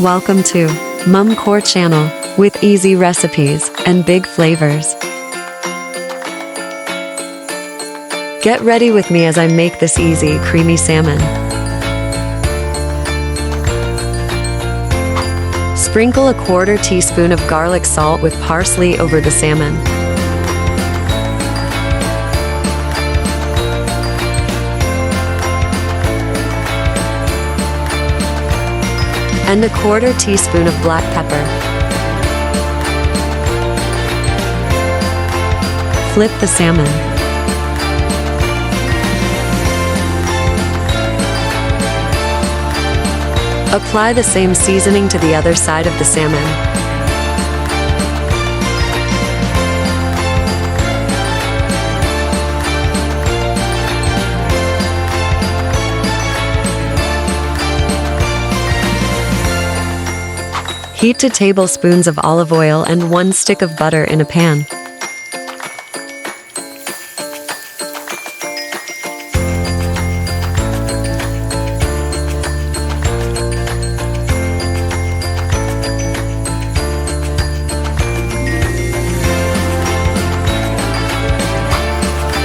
Welcome to Mum Core Channel with easy recipes and big flavors. Get ready with me as I make this easy, creamy salmon. Sprinkle a 1/4 teaspoon of garlic salt with parsley over the salmon. And a 1/4 teaspoon of black pepper. Flip the salmon. Apply the same seasoning to the other side of the salmon. Heat to tablespoons of olive oil and 1 stick of butter in a pan.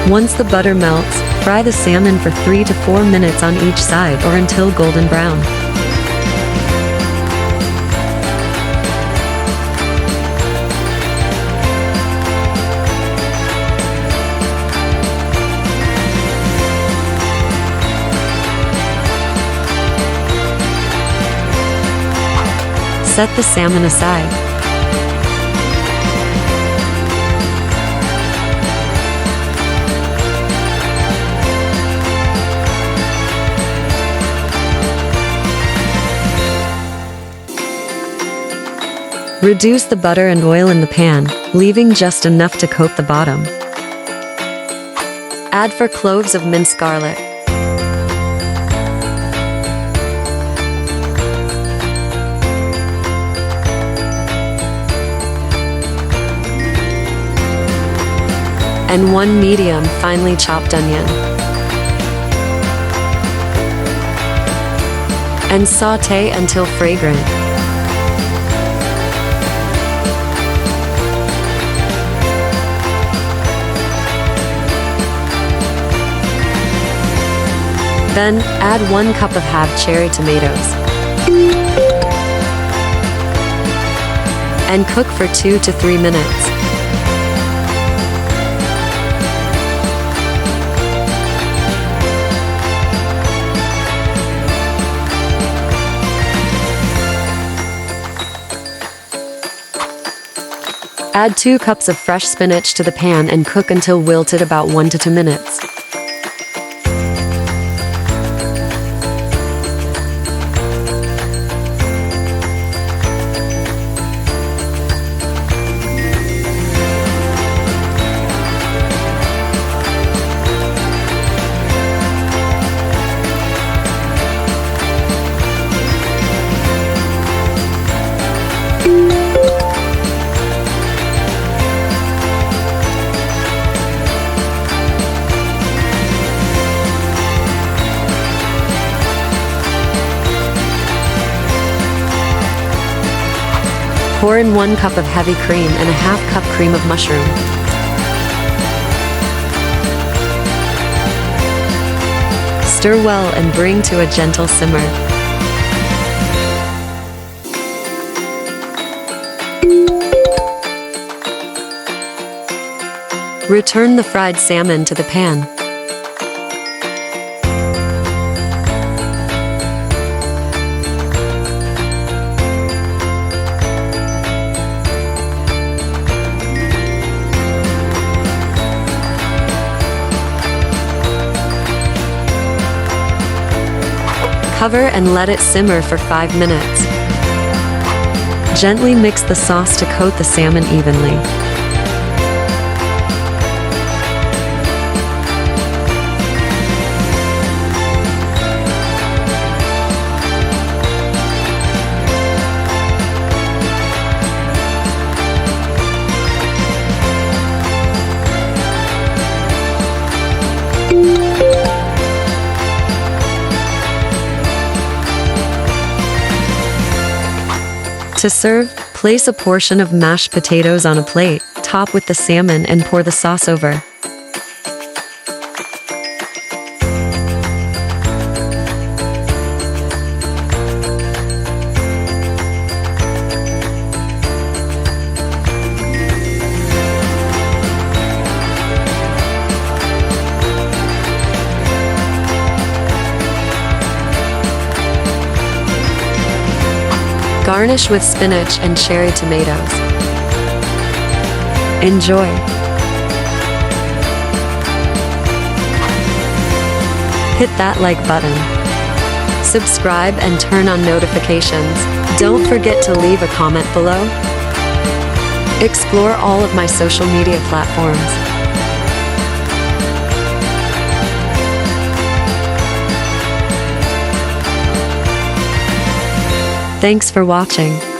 Once the butter melts, fry the salmon for 3 to 4 minutes on each side or until golden brown. Set the salmon aside. Reduce the butter and oil in the pan, leaving just enough to coat the bottom. Add 4 cloves of minced garlic. And 1 medium finely chopped onion. And sauté until fragrant. Then, add 1 cup of halved cherry tomatoes. And cook for 2 to 3 minutes. Add 2 cups of fresh spinach to the pan and cook until wilted about 1 to 2 minutes. Pour in 1 cup of heavy cream and a 1/2 cup cream of mushroom. Stir well and bring to a gentle simmer. Return the fried salmon to the pan. Cover and let it simmer for 5 minutes. Gently mix the sauce to coat the salmon evenly. To serve, place a portion of mashed potatoes on a plate, top with the salmon and pour the sauce over. Garnish with spinach and cherry tomatoes. Enjoy! Hit that like button. Subscribe and turn on notifications. Don't forget to leave a comment below. Explore all of my social media platforms. Thanks for watching.